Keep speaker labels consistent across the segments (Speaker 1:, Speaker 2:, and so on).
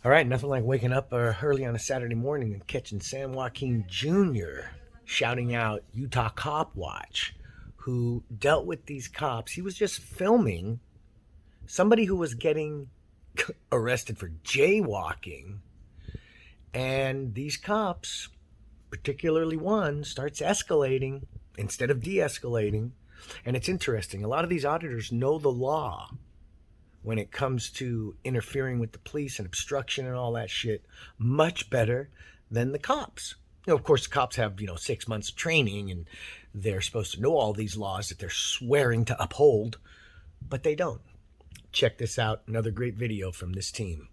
Speaker 1: All right, nothing like waking up early on a Saturday morning and catching San Joaquin Jr. shouting out Utah Cop Watch, who dealt with these cops. He was just filming somebody who was getting arrested for jaywalking, and these cops, particularly one, starts escalating instead of de escalating. And it's interesting, a lot of these auditors know the law when it comes to interfering with the police and obstruction and all that shit much better than the cops. Of course, the cops have, 6 months of training and they're supposed to know all these laws that they're swearing to uphold, but they don't. Check this out, another great video from this team.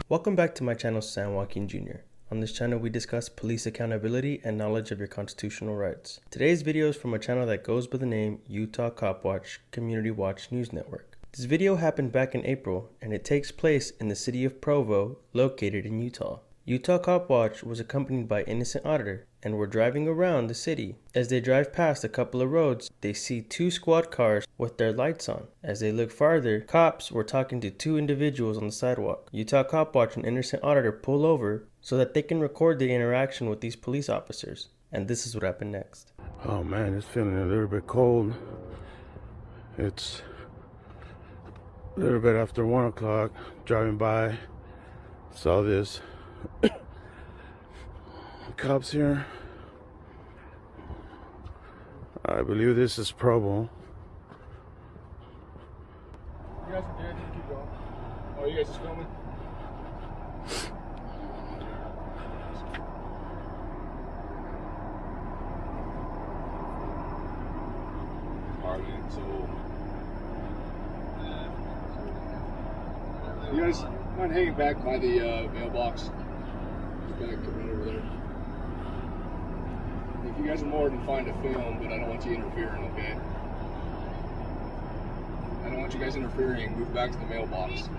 Speaker 2: Welcome back to my channel, San Joaquin Jr. On this channel, we discuss police accountability and knowledge of your constitutional rights. Today's video is from a channel that goes by the name Utah Cop Watch Community Watch News Network. This video happened back in April, and it takes place in the city of Provo, located in Utah. Utah Cop Watch was accompanied by Innocent Auditor and were driving around the city. As they drive past a couple of roads, they see two squad cars with their lights on. As they look farther, cops were talking to two individuals on the sidewalk. Utah Cop Watch and Innocent Auditor pull over so that they can record the interaction with these police officers. And this is what happened next.
Speaker 3: Oh man, it's feeling a little bit cold. It's a little bit after 1 o'clock. Driving by, saw this. Cops here. I believe this is Provo.
Speaker 4: You guys are good, keep going. Oh, you guys just filming? Alright, man, so you guys mind hanging back by the mailbox? Just back right over there. If you guys are more than fine to film, but I don't want you interfering, okay? I don't want you guys interfering. Move back to the mailbox.
Speaker 5: Can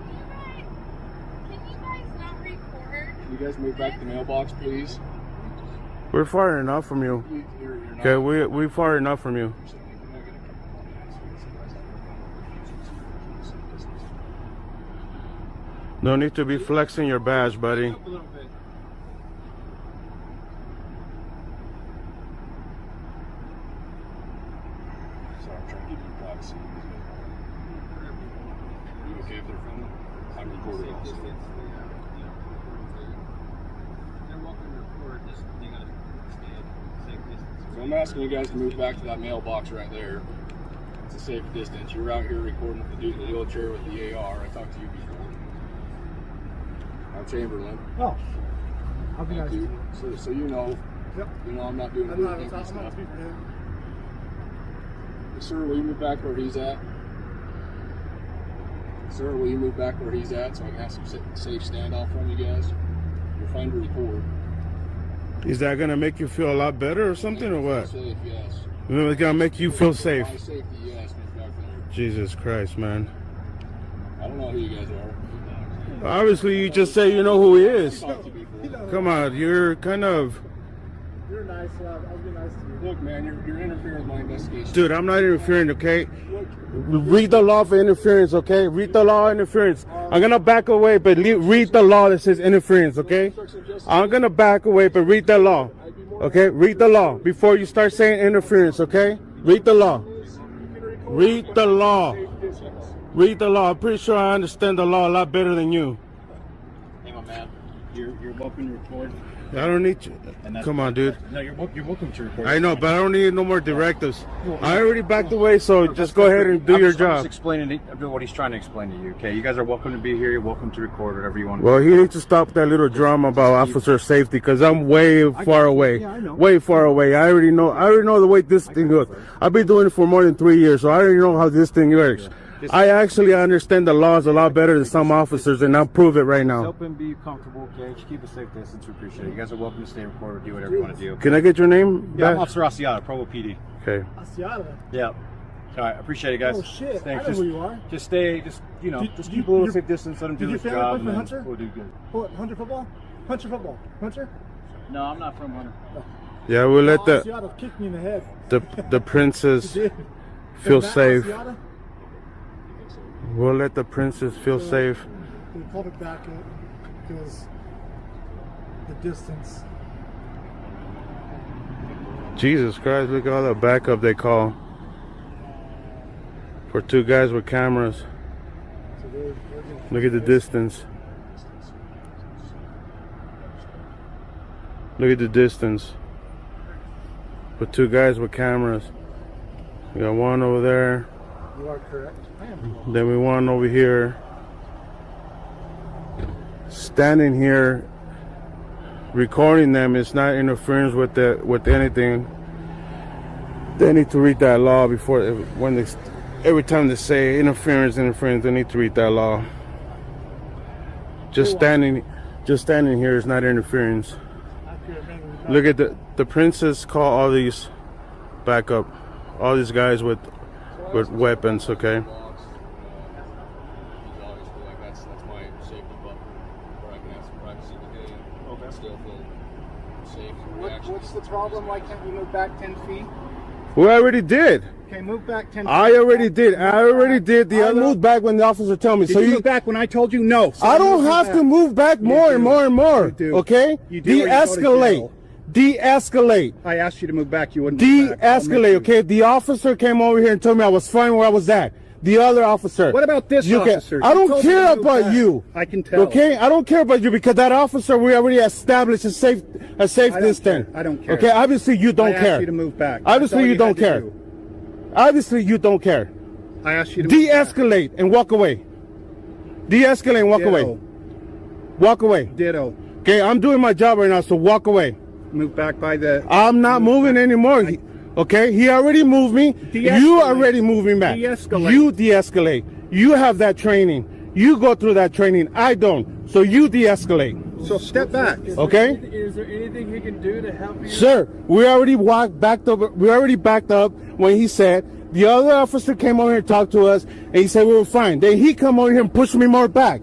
Speaker 5: you guys not record?
Speaker 4: Can you guys move back to the mailbox, please?
Speaker 3: We're far enough from you.
Speaker 4: You're not.
Speaker 3: Okay, we far enough from you. No need to be flexing your badge, buddy.
Speaker 4: Up a little bit. Sorry, I'm trying to give you privacy. Are you okay if they're filming? I'm recording also.
Speaker 6: They're welcome to record, just they gotta stay safe distance.
Speaker 4: So I'm asking you guys to move back to that mailbox right there. It's a safe distance. You're out here recording with the dude in the wheelchair with the AR. I talked to you before. I'm Chamberlain.
Speaker 7: Oh, I'll be nice.
Speaker 4: Thank you. So you know,
Speaker 7: Yep.
Speaker 4: you know I'm not doing
Speaker 7: I'm not
Speaker 4: anything
Speaker 7: speaking
Speaker 4: stuff.
Speaker 7: for him.
Speaker 4: Sir, will you move back where he's at? Sir, will you move back where he's at so I can have some safe standoff from you guys? You're fine to record.
Speaker 3: Is that gonna make you feel a lot better or something, or what?
Speaker 4: Safe, yes.
Speaker 3: It's gonna make you feel safe.
Speaker 4: My safety, yes. Move back there.
Speaker 3: Jesus Christ, man.
Speaker 4: I don't know who you guys are.
Speaker 3: Obviously, you just say you know who he is.
Speaker 4: Talked to you before.
Speaker 3: Come on, you're kind of...
Speaker 7: You're nice. I'll be nice to you.
Speaker 4: Look, man, you're interfering with my investigation.
Speaker 3: Dude, I'm not interfering, okay?
Speaker 4: Look,
Speaker 3: Read the law for interference, okay? Read the law interference. I'm gonna back away, but read the law that says interference, okay? I'm gonna back away, but read the law, okay? Read the law before you start saying interference, okay? Read the law. Read the law. Read the law. I'm pretty sure I understand the law a lot better than you.
Speaker 6: Hang on, man. You're welcome to record.
Speaker 3: I don't need you. Come on, dude.
Speaker 6: No, you're welcome to record.
Speaker 3: I know, but I don't need no more directives. I already backed away, so just go ahead and do your
Speaker 6: I'm just
Speaker 3: job.
Speaker 6: explaining what he's trying to explain to you. Okay, you guys are welcome to be here. You're welcome to record whatever you want.
Speaker 3: Well, he needs to stop that little drama about officer safety, because I'm way far away.
Speaker 6: Yeah, I know.
Speaker 3: Way far away. I already know the way this thing goes. I've been doing it for more than 3 years, so I already know how this thing works. I actually understand the laws a lot better than some officers, and I'll prove it right now.
Speaker 6: Help him be comfortable, okay? Just keep a safe distance. We appreciate it. You guys are welcome to stay recorded, do whatever you want to do.
Speaker 3: Can I get your name?
Speaker 6: Yeah, I'm
Speaker 3: back?
Speaker 6: Officer Asiata, Provo PD.
Speaker 3: Okay.
Speaker 7: Asiata.
Speaker 6: Yeah. All right, appreciate it, guys.
Speaker 7: Oh shit!
Speaker 6: Thanks.
Speaker 7: I know who you are.
Speaker 6: Just stay, just
Speaker 7: Did
Speaker 6: keep a little
Speaker 7: you-
Speaker 6: safe distance. Let them
Speaker 7: Did
Speaker 6: do
Speaker 7: your
Speaker 6: their
Speaker 7: family
Speaker 6: job,
Speaker 7: play
Speaker 6: and
Speaker 7: for
Speaker 6: then
Speaker 7: Hunter?
Speaker 6: we'll do good.
Speaker 7: What, Hunter football? Hunter football. Hunter?
Speaker 6: No, I'm not from Hunter.
Speaker 3: Yeah, we'll let the
Speaker 7: Asiata kicked me in the head.
Speaker 3: the princess
Speaker 7: Did.
Speaker 3: feel
Speaker 7: Matt
Speaker 3: safe.
Speaker 7: Asiata,
Speaker 3: We'll let the princess feel safe.
Speaker 7: They called it back because the distance.
Speaker 3: Jesus Christ, look at all the backup they call for two guys with cameras.
Speaker 7: So they're getting
Speaker 3: Look at the distance. Look at the distance. For two guys with cameras. We got one over there.
Speaker 7: You are correct. I am.
Speaker 3: Then we one over here. Standing here, recording them is not interference with anything. They need to read that law before every time they say interference, they need to read that law. Just standing here is not interference. Look at the princess call all these back up, all these guys with weapons. Okay.
Speaker 4: Blocks, you always feel like that's my safety buffer, where I can have some privacy with him. Okay. Still feel safe.
Speaker 8: What's the problem? Why can't we move back 10 feet?
Speaker 3: We already did.
Speaker 8: Okay, move back 10 feet.
Speaker 3: I already did. The other moved back when the officer told me.
Speaker 8: Did
Speaker 3: So
Speaker 8: you move back when I told you no? So
Speaker 3: I don't
Speaker 8: move
Speaker 3: have
Speaker 8: back.
Speaker 3: to move back more and more and more.
Speaker 8: You do.
Speaker 3: Okay?
Speaker 8: You do, or you go to
Speaker 3: De-escalate.
Speaker 8: jail.
Speaker 3: De-escalate.
Speaker 8: I asked you to move back. You wouldn't move back. I'll make
Speaker 3: De-escalate.
Speaker 8: you.
Speaker 3: Okay? The officer came over here and told me I was fine where I was at. The other officer.
Speaker 8: What about this
Speaker 3: You can-
Speaker 8: officer?
Speaker 3: I
Speaker 8: You
Speaker 3: don't
Speaker 8: told me
Speaker 3: care
Speaker 8: to move
Speaker 3: about
Speaker 8: back.
Speaker 3: you.
Speaker 8: I can tell.
Speaker 3: Okay? I don't care about you because that officer, we already established a safe
Speaker 8: I don't
Speaker 3: distance.
Speaker 8: care. I don't care.
Speaker 3: Okay? Obviously you don't
Speaker 8: I
Speaker 3: care.
Speaker 8: asked you to move back.
Speaker 3: Obviously
Speaker 8: That's all
Speaker 3: you don't
Speaker 8: had to
Speaker 3: care.
Speaker 8: do.
Speaker 3: Obviously you don't care.
Speaker 8: I asked you to move back.
Speaker 3: De-escalate and walk away. De-escalate and walk away.
Speaker 8: Ditto.
Speaker 3: Walk away.
Speaker 8: Ditto.
Speaker 3: Okay, I'm doing my job right now, so walk away.
Speaker 8: Move back by the...
Speaker 3: I'm not moving anymore. Okay, he already moved me.
Speaker 8: De-escalate.
Speaker 3: You already moved me back.
Speaker 8: De-escalate.
Speaker 3: You de-escalate. You have that training. You go through that training. I don't. So you de-escalate.
Speaker 8: So step back.
Speaker 3: Okay?
Speaker 6: Is there anything he can do to help you?
Speaker 3: Sir, we already backed up. We already backed up when he said the other officer came over here and talked to us, and he said we were fine. Then he come over here and pushed me more back.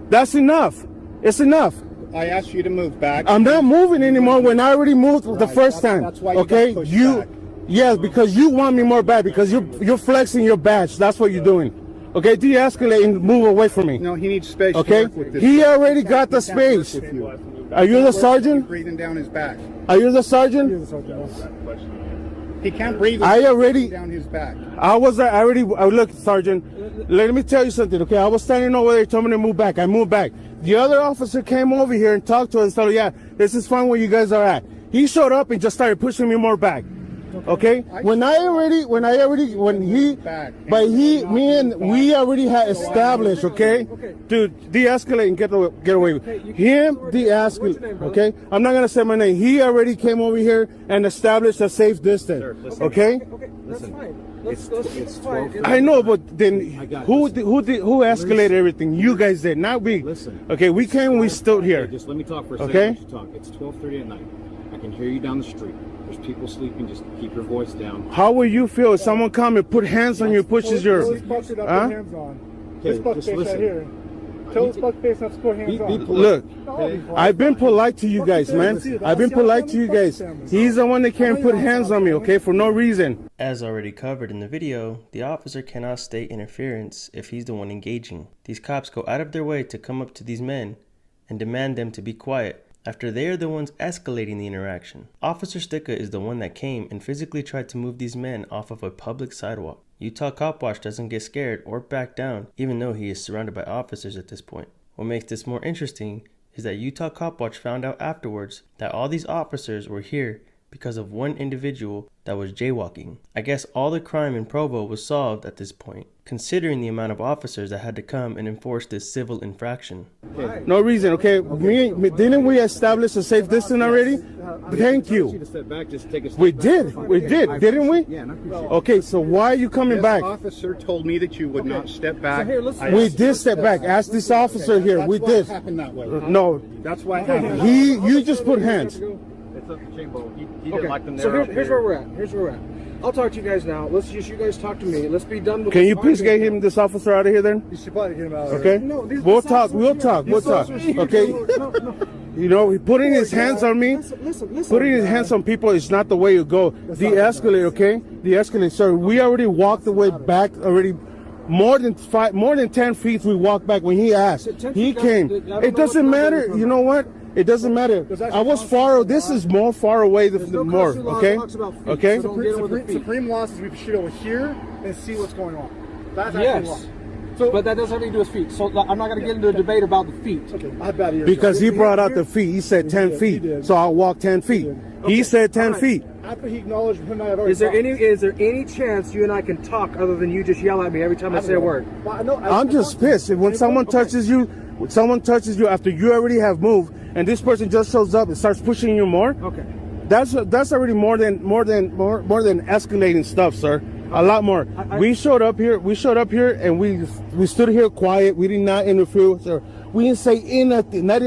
Speaker 3: That's enough. It's enough.
Speaker 8: I asked you to move back.
Speaker 3: I'm not moving anymore when I already moved the
Speaker 8: Right,
Speaker 3: first
Speaker 8: that's-
Speaker 3: time.
Speaker 8: that's why you
Speaker 3: okay,
Speaker 8: got pushed
Speaker 3: you,
Speaker 8: back.
Speaker 3: yes, because you want me more back because you're flexing your badge. That's what you're doing. Okay, de-escalate and move away from me.
Speaker 8: No, he needs space
Speaker 3: Okay,
Speaker 8: to work with this.
Speaker 3: he already
Speaker 8: He
Speaker 3: got the
Speaker 8: can't work
Speaker 3: space.
Speaker 8: with you.
Speaker 3: Are you the
Speaker 8: Work with you
Speaker 3: sergeant?
Speaker 8: breathing down his back.
Speaker 3: Are you the sergeant?
Speaker 8: He can't breathe.
Speaker 3: I
Speaker 8: with you
Speaker 3: already-
Speaker 8: breathing down his back.
Speaker 3: Look, sergeant. Let me tell you something. Okay, I was standing over there, told me to move back. I moved back. The other officer came over here and talked to us and said, "Yeah, this is fine where you guys are at." He showed up and just started pushing me more back. Okay, we already had established. Okay, dude, de-escalate and get away. Him de-escalate. Okay, I'm not gonna say my name. He already came over here and established a safe distance. Okay,
Speaker 6: Okay, that's fine. It's fine.
Speaker 3: I know, but then who escalated everything? You guys did, not we.
Speaker 9: Listen.
Speaker 3: Okay, we came. We stood here.
Speaker 9: Just let me talk for a
Speaker 3: Okay.
Speaker 9: second. Let you talk. It's 12:30 at night. I can hear you down the street. There's people sleeping. Just keep your voice down.
Speaker 3: How will you feel if someone come and put hands on you, pushes your?
Speaker 7: Let's bust it up,
Speaker 3: Huh?
Speaker 7: put hands on.
Speaker 9: Okay,
Speaker 7: This buck
Speaker 9: just
Speaker 7: face right
Speaker 9: listen.
Speaker 7: here. Tell this buck face not to put hands
Speaker 9: Be
Speaker 7: on.
Speaker 9: polite.
Speaker 3: Look,
Speaker 7: I'll be quiet.
Speaker 3: I've been polite to you guys, man. I've been polite to you guys. He's the one that can't put hands on me, okay, for no reason.
Speaker 2: As already covered in the video, the officer cannot state interference if he's the one engaging. These cops go out of their way to come up to these men and demand them to be quiet after they are the ones escalating the interaction. Officer Sticka is the one that came and physically tried to move these men off of a public sidewalk. Utah Cop Watch doesn't get scared or back down, even though he is surrounded by officers at this point. What makes this more interesting is that Utah Cop Watch found out afterwards that all these officers were here because of one individual that was jaywalking. I guess all the crime in Provo was solved at this point, considering the amount of officers that had to come and enforce this civil infraction.
Speaker 3: No reason, okay? Didn't we establish a safe distance already? Thank
Speaker 9: You
Speaker 3: you.
Speaker 9: to step back. Just take a step
Speaker 3: We
Speaker 9: back.
Speaker 3: did, didn't we?
Speaker 9: Yeah, and I appreciate it.
Speaker 3: Okay, so why are you coming
Speaker 8: This
Speaker 3: back?
Speaker 8: officer told me that you would not step back.
Speaker 6: here, let's-
Speaker 8: I
Speaker 3: We
Speaker 8: asked-
Speaker 3: did step back. Ask this officer here.
Speaker 8: That's
Speaker 3: We
Speaker 8: why
Speaker 3: did.
Speaker 8: it happened that way.
Speaker 3: No,
Speaker 8: That's why it happened.
Speaker 3: you just put hands.
Speaker 9: It's up to Chambo. He didn't
Speaker 6: Okay,
Speaker 9: like them there.
Speaker 6: so
Speaker 9: up
Speaker 6: here's
Speaker 9: here.
Speaker 6: where we're at. Here's where we're at.
Speaker 10: I'll talk to you guys now. Let's just, you guys talk to me. Let's be done with
Speaker 3: Can
Speaker 10: this
Speaker 3: you please get
Speaker 10: argument.
Speaker 3: this officer out of here then?
Speaker 7: You should probably get him out of
Speaker 3: Okay?
Speaker 10: No, these-
Speaker 3: We'll
Speaker 10: this
Speaker 3: talk,
Speaker 10: officer's
Speaker 3: we'll
Speaker 10: here.
Speaker 3: talk, we'll
Speaker 10: This
Speaker 3: talk.
Speaker 10: officer's here.
Speaker 3: Okay?
Speaker 10: No.
Speaker 3: You know, he putting his hands on me.
Speaker 10: Listen.
Speaker 3: Putting his hands on people is not the way you go. De-escalate, okay? De-escalate. Sir, we already walked the way back already. More than 10 feet we walked back when he asked.
Speaker 10: 10
Speaker 3: He
Speaker 10: feet,
Speaker 3: came.
Speaker 10: I don't know
Speaker 3: It doesn't
Speaker 10: what number
Speaker 3: matter.
Speaker 10: you're talking
Speaker 3: You know what? It doesn't matter. I was far. This is more far away than
Speaker 10: no
Speaker 3: more.
Speaker 10: constitutional law
Speaker 3: Okay.
Speaker 10: that talks about feet,
Speaker 3: Okay.
Speaker 10: so don't get with the feet.
Speaker 7: Supreme law says we should over here and see what's going on. That's actually
Speaker 10: Yes.
Speaker 7: law. So,
Speaker 10: But that doesn't have anything to do with feet. So I'm not going to get into a debate about the feet.
Speaker 7: okay, I have bad ears.
Speaker 3: Because he brought out the feet. He said 10
Speaker 7: did,
Speaker 3: feet.
Speaker 7: he did.
Speaker 3: So I'll walk 10 feet.
Speaker 7: Okay,
Speaker 3: He said 10
Speaker 7: all right.
Speaker 3: feet.
Speaker 7: After he acknowledged him, I have already
Speaker 10: Is there
Speaker 7: talked.
Speaker 10: any chance you and I can talk other than you just yell at me every time I say a word?
Speaker 7: Well, I know-
Speaker 3: I'm just pissed. When someone touches you, after you already have moved, and this person just shows up and starts pushing you more,
Speaker 10: Okay.
Speaker 3: that's already more than escalating stuff, sir. A lot more. We showed up here, and we stood here quiet. We did not interfere, sir. We didn't say anything, not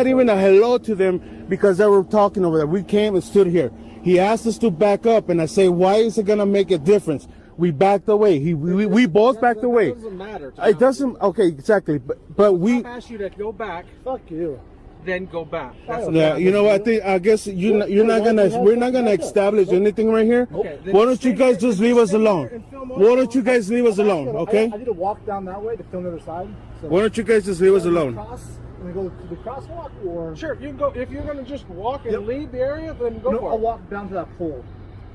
Speaker 3: even a hello to them because they were talking over there. We came and stood here. He asked us to back up, and I say, why is it gonna make a difference? We backed away. We both backed away.
Speaker 10: It doesn't matter.
Speaker 3: It doesn't. Okay, exactly. But we.
Speaker 10: I've asked you to go back,
Speaker 7: Fuck you.
Speaker 10: then go back. That's
Speaker 3: Yeah, you know what? I guess you're not gonna. We're not gonna establish anything right here.
Speaker 10: Okay, then
Speaker 3: Why don't
Speaker 10: stay
Speaker 3: you guys
Speaker 10: here-
Speaker 3: just leave us
Speaker 10: stay here
Speaker 3: alone?
Speaker 10: and film
Speaker 3: Why don't you guys leave us alone? Okay.
Speaker 7: I need to walk down that way to film the other side. So
Speaker 3: Why don't you guys just leave us alone?
Speaker 7: Cross, and we go to the crosswalk, or
Speaker 10: Sure, you can go. If you're going to just walk and
Speaker 7: Yep.
Speaker 10: leave the area, then go
Speaker 7: no,
Speaker 10: for
Speaker 7: I'll
Speaker 10: it.
Speaker 7: walk down to that pole.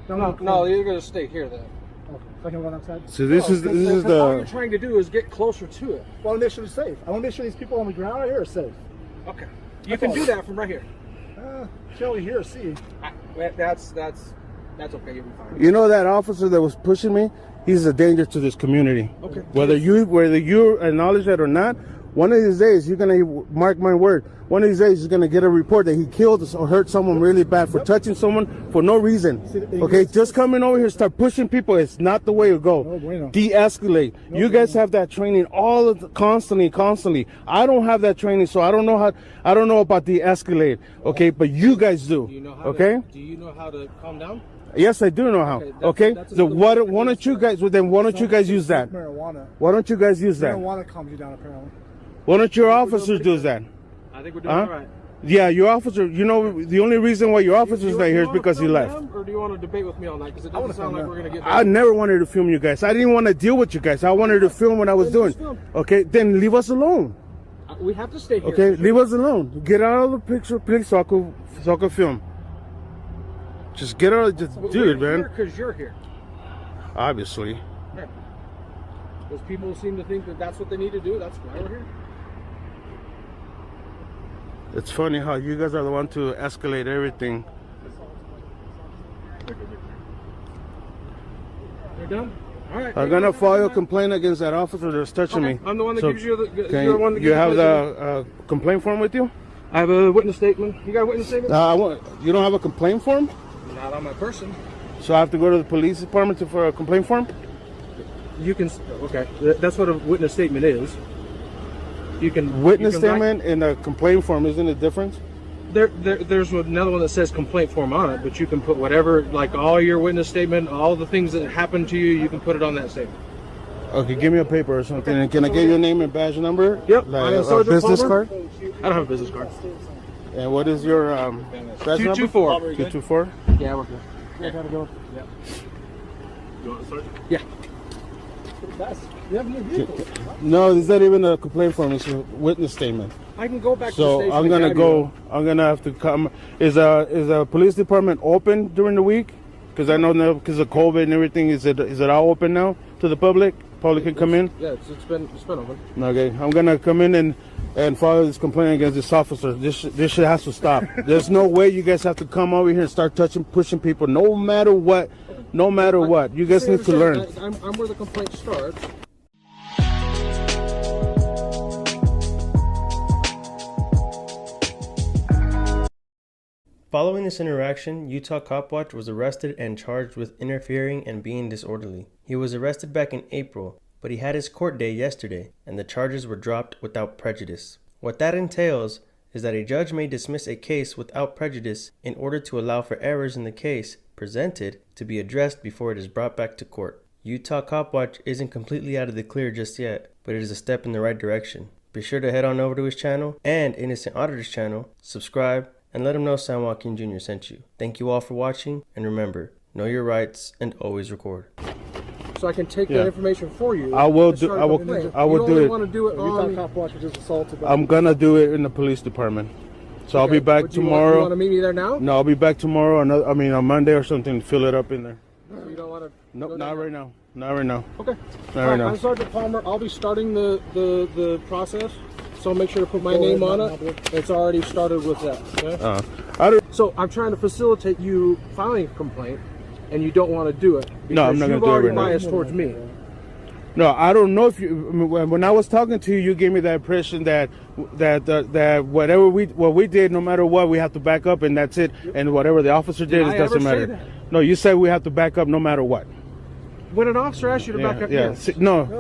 Speaker 7: Down to
Speaker 10: No,
Speaker 7: the
Speaker 10: no,
Speaker 7: corner.
Speaker 10: you're going to stay here then.
Speaker 7: Okay, so I can run outside.
Speaker 3: So this is
Speaker 10: All you're
Speaker 3: the.
Speaker 10: trying to do is get closer to it.
Speaker 7: Well, I want to make sure it's safe. I want to make sure these people on the ground right here are safe.
Speaker 10: Okay. You can do that from right here.
Speaker 7: Can't really hear or see.
Speaker 10: That's okay. You'll be fine.
Speaker 3: You know that officer that was pushing me? He's a danger to this community.
Speaker 10: Okay.
Speaker 3: Whether you acknowledge that or not, one of these days you're gonna mark my word. One of these days you're gonna get a report that he killed or hurt someone really bad for touching someone for no reason. Okay, just coming over here start pushing people. It's not the way to go.
Speaker 7: No bueno.
Speaker 3: De-escalate. You guys have that training constantly. I don't have that training, so I don't know about de-escalate. Okay, but you guys do.
Speaker 10: Do you know how
Speaker 3: Okay.
Speaker 10: do you know how to calm down?
Speaker 3: Yes, I do know how. Okay,
Speaker 10: that's
Speaker 3: so
Speaker 10: another
Speaker 3: why
Speaker 10: way to
Speaker 3: don't
Speaker 10: do
Speaker 3: you guys? Well, then why don't you guys use that?
Speaker 7: Marijuana.
Speaker 3: Why don't you guys use that?
Speaker 7: Marijuana calms you down, apparently.
Speaker 3: Why don't your officers do that?
Speaker 10: I think we're doing
Speaker 3: Huh?
Speaker 10: all right.
Speaker 3: Yeah, your officer. You know, the only reason why your officer's not here is because he left.
Speaker 10: Or do you want to debate with me all night? Because it
Speaker 7: I wanna
Speaker 10: doesn't sound
Speaker 7: film
Speaker 10: like we're going to get.
Speaker 3: I never wanted to film you guys. I didn't want to deal with you guys. I wanted to film what I was
Speaker 10: Then
Speaker 3: doing.
Speaker 10: just film.
Speaker 3: Okay, then leave us alone.
Speaker 10: We have to stay here.
Speaker 3: Okay, leave us alone. Get out of the picture, please, so I can film. Just get out. Just do it, man.
Speaker 10: Because you're here.
Speaker 3: Obviously.
Speaker 10: Because people seem to think that that's what they need to do. That's why we're here.
Speaker 3: It's funny how you guys are the one to escalate everything.
Speaker 10: You're done? All right.
Speaker 3: I'm gonna file a complaint against that officer that's touching
Speaker 10: Okay,
Speaker 3: me.
Speaker 10: I'm the one that
Speaker 3: So,
Speaker 10: gives you the.
Speaker 3: Can
Speaker 10: You're the one that
Speaker 3: you
Speaker 10: gives
Speaker 3: have
Speaker 10: the
Speaker 3: the complaint form with you?
Speaker 10: I have a witness statement. You got a witness statement?
Speaker 3: You don't have a complaint form?
Speaker 10: Not on my person.
Speaker 3: So I have to go to the police department for a complaint form?
Speaker 10: You can. Okay. That's what a witness statement is. You can.
Speaker 3: Witness
Speaker 10: you can write-
Speaker 3: statement and a complaint form, isn't it different?
Speaker 10: There's another one that says complaint form on it, but you can put whatever, like all your witness statement, all the things that happened to you, you can put it on that statement.
Speaker 3: Okay, give me a paper or something. And can I get your name and badge number?
Speaker 10: Yep.
Speaker 3: Like
Speaker 10: I'm
Speaker 3: a
Speaker 10: Sergeant
Speaker 3: business
Speaker 10: Palmer.
Speaker 3: card?
Speaker 10: I don't have a business card.
Speaker 3: And what is your badge number?
Speaker 10: 224.
Speaker 3: 224?
Speaker 10: Yeah, we're good.
Speaker 7: I gotta go.
Speaker 10: Yeah.
Speaker 7: You have new vehicles.
Speaker 3: No, it's not even a complaint form. It's a witness statement.
Speaker 10: I can go back to the
Speaker 3: So
Speaker 10: station.
Speaker 3: I'm
Speaker 10: and
Speaker 3: gonna
Speaker 10: grab
Speaker 3: go.
Speaker 10: you.
Speaker 3: I'm gonna have to come. Is a police department open during the week? Because I know now because of COVID and everything. Is it all open now to the public? Public can come in.
Speaker 10: Yeah, it's been open.
Speaker 3: Okay, I'm gonna come in and file this complaint against this officer. This shit has to stop. There's no way you guys have to come over here and start pushing people. No matter what. No matter what. You guys need to learn.
Speaker 10: I'm where the complaint starts.
Speaker 2: Following this interaction, Utah Cop Watch was arrested and charged with interfering and being disorderly. He was arrested back in April, but he had his court day yesterday, and the charges were dropped without prejudice. What that entails is that a judge may dismiss a case without prejudice in order to allow for errors in the case presented to be addressed before it is brought back to court. Utah Cop Watch isn't completely out of the clear just yet, but it is a step in the right direction. Be sure to head on over to his channel and Innocent Auditor's channel, subscribe, and let him know San Joaquin Jr. sent you. Thank you all for watching, and remember, know your rights and always record.
Speaker 10: So I can take that information for you.
Speaker 3: I will
Speaker 10: and
Speaker 3: do.
Speaker 10: start
Speaker 3: I
Speaker 10: a
Speaker 3: will.
Speaker 10: complaint.
Speaker 3: I will
Speaker 10: You
Speaker 3: do
Speaker 10: only
Speaker 3: it.
Speaker 10: want to do it
Speaker 7: Utah
Speaker 10: on.
Speaker 7: Cop Watch was just assaulted.
Speaker 3: I'm gonna do it in the police department. So I'll be back
Speaker 10: Would you
Speaker 3: tomorrow.
Speaker 10: You want to meet me there now?
Speaker 3: No, I'll be back tomorrow. On Monday or something. Fill it up in there.
Speaker 10: You don't want to.
Speaker 3: Nope, not right now. Not right now.
Speaker 10: Okay.
Speaker 3: Not right now.
Speaker 10: I'm Sergeant Palmer. I'll be starting the process. So make sure to put my name on it. It's already started with that. Okay? So I'm trying to facilitate you filing a complaint, and you don't want to do it because
Speaker 3: No, I'm not gonna
Speaker 10: you've
Speaker 3: do it
Speaker 10: already
Speaker 3: right now.
Speaker 10: biased towards me.
Speaker 3: No, I don't know if you. When I was talking to you, you gave me that impression that whatever what we did, no matter what, we have to back up, and that's it. And whatever the officer did,
Speaker 10: I
Speaker 3: it doesn't
Speaker 10: ever say
Speaker 3: matter.
Speaker 10: that?
Speaker 3: No, you said we have to back up no matter what.
Speaker 10: When an officer asks you to back up,
Speaker 3: Yeah.
Speaker 10: yes.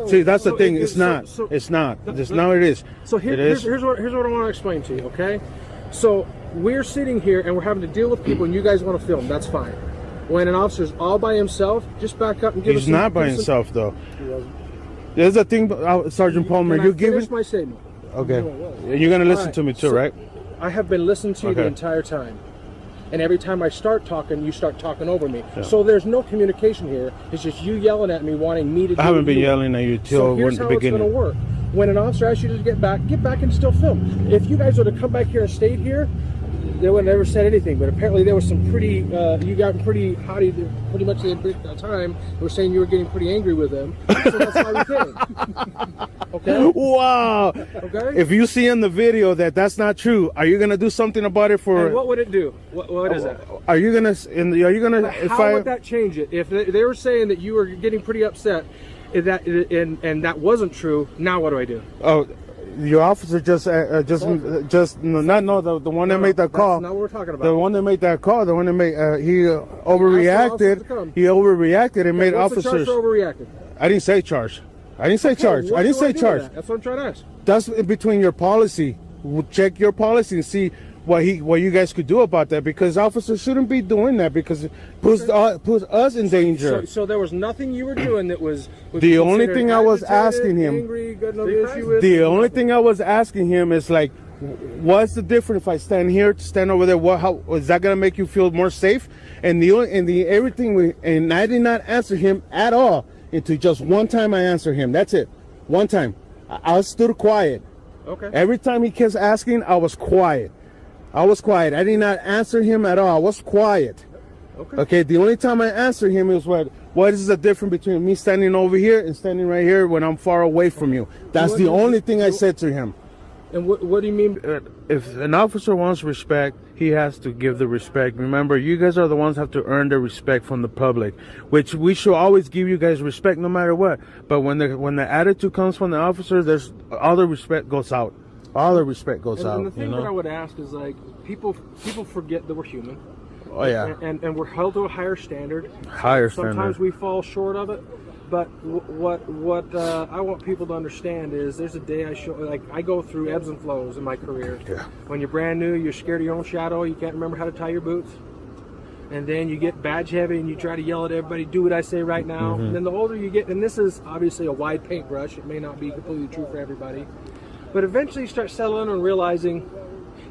Speaker 3: See, that's the
Speaker 10: So
Speaker 3: thing.
Speaker 10: it-
Speaker 3: It's
Speaker 10: so-
Speaker 3: not.
Speaker 10: so-
Speaker 3: It's not. Just now it is.
Speaker 10: So
Speaker 3: It is.
Speaker 10: here's what I want to explain to you, okay? So we're sitting here and we're having to deal with people, and you guys want to film. That's fine. When an officer's all by himself, just back up and give us.
Speaker 3: He's not by himself though. There's a thing, Sergeant Palmer.
Speaker 10: Can I
Speaker 3: You're
Speaker 10: finish
Speaker 3: giving.
Speaker 10: my statement?
Speaker 3: Okay. And you're gonna listen
Speaker 10: Alright,
Speaker 3: to me too,
Speaker 10: so-
Speaker 3: right?
Speaker 10: I have been listening to you the
Speaker 3: Okay.
Speaker 10: entire time. And every time I start talking, you start talking over me. So there's no communication here. It's just you yelling at me, wanting me to do
Speaker 3: I haven't been
Speaker 10: you.
Speaker 3: yelling at you
Speaker 10: So
Speaker 3: till
Speaker 10: here's
Speaker 3: the
Speaker 10: how it's going to
Speaker 3: beginning.
Speaker 10: work. When an officer asks you to get back and still film. If you guys would have come back here and stayed here, they would have never said anything. But apparently there was some pretty, you got pretty haughty pretty much the entire time. They were saying you were getting pretty angry with them. So that's why we came. Okay?
Speaker 3: Wow.
Speaker 10: Okay?
Speaker 3: If you see in the video that that's not true, are you gonna do something about it for?
Speaker 10: And what would it do? What is that?
Speaker 3: Are you gonna? Are you gonna? If
Speaker 10: How would that change it? If they were saying that you were getting pretty upset, and that wasn't true, now what do I do?
Speaker 3: Oh, your officer the one that made that call.
Speaker 10: That's not what we're talking about.
Speaker 3: The one that made that call, the one that made he
Speaker 10: officers to
Speaker 3: overreacted.
Speaker 10: come.
Speaker 3: He overreacted and made
Speaker 10: What's the charge
Speaker 3: officers.
Speaker 10: for overreacting?
Speaker 3: I didn't say charge. I didn't say charge.
Speaker 10: What
Speaker 3: I didn't
Speaker 10: do
Speaker 3: say
Speaker 10: do
Speaker 3: charge.
Speaker 10: with that? That's what I'm trying to ask.
Speaker 3: That's in between your policy. We'll check your policy and see what you guys could do about that, because officers shouldn't be doing that because it puts us in danger.
Speaker 10: So there was nothing you were doing that would
Speaker 3: The
Speaker 10: be
Speaker 3: only
Speaker 10: considered
Speaker 3: thing I was
Speaker 10: agitated,
Speaker 3: asking him-
Speaker 10: angry, got no issue with.
Speaker 3: The only thing I was asking him is like, what's the difference if I stand here, stand over there? How is that gonna make you feel more safe? And and I did not answer him at all until just one time I answered him. That's it, one time. I stood quiet.
Speaker 10: Okay.
Speaker 3: Every time he kept asking, I was quiet. I did not answer him at all. I was quiet. Okay. The only time I answered him is what is the difference between me standing over here and standing right here when I'm far away from you? That's the only thing I said to him.
Speaker 10: And what do you mean?
Speaker 3: If an officer wants respect, he has to give the respect. Remember, you guys are the ones who have to earn the respect from the public, which we should always give you guys respect no matter what. But when the attitude comes from the officer, there's all the respect goes out. All the respect goes out.
Speaker 10: And the thing
Speaker 3: you know?
Speaker 10: that I would ask is, like, people forget that we're human.
Speaker 3: Oh yeah.
Speaker 10: And we're held to a higher standard.
Speaker 3: Higher
Speaker 10: Sometimes
Speaker 3: standard.
Speaker 10: we fall short of it. But what I want people to understand is there's a day I go through ebbs and flows in my career.
Speaker 3: Yeah.
Speaker 10: When you're brand new, you're scared of your own shadow. You can't remember how to tie your boots. And then you get badge heavy and you try to yell at everybody, do what I say right now. And then the older you get, and this is obviously a wide paintbrush. It may not be completely true for everybody. But eventually you start settling and realizing,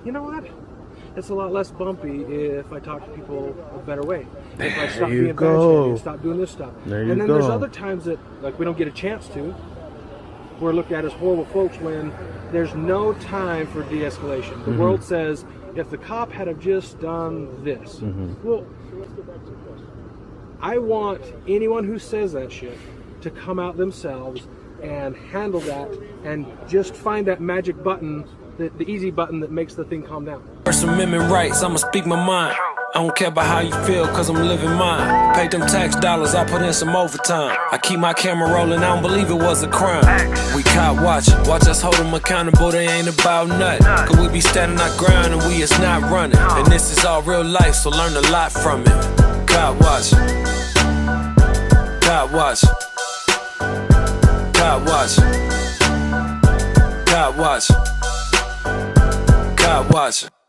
Speaker 10: you know what? It's a lot less bumpy if I talk to people a better way. If I stop being badge heavy and stop doing this stuff.
Speaker 3: There
Speaker 10: And
Speaker 3: you
Speaker 10: then
Speaker 3: go.
Speaker 10: there's other times that like we don't get a chance to. We're looked at as horrible folks when there's no time for de-escalation. The world says, if the cop had have just done this. Well, I want anyone who says that shit to come out themselves and handle that and just find that magic button, the easy button that makes the thing calm down.
Speaker 11: First Amendment rights, I'ma speak my mind. I don't care about how you feel, cause I'm living mine. Paid them tax dollars, I put in some overtime. I keep my camera rolling, I don't believe it was a crime. We caught watch us hold them accountable, they ain't about nothing. Cause we be standing our ground and we is not running. And this is all real life, so learn a lot from it. Caught watch. Caught watch. Caught watch. Caught watch. Caught watch. watching.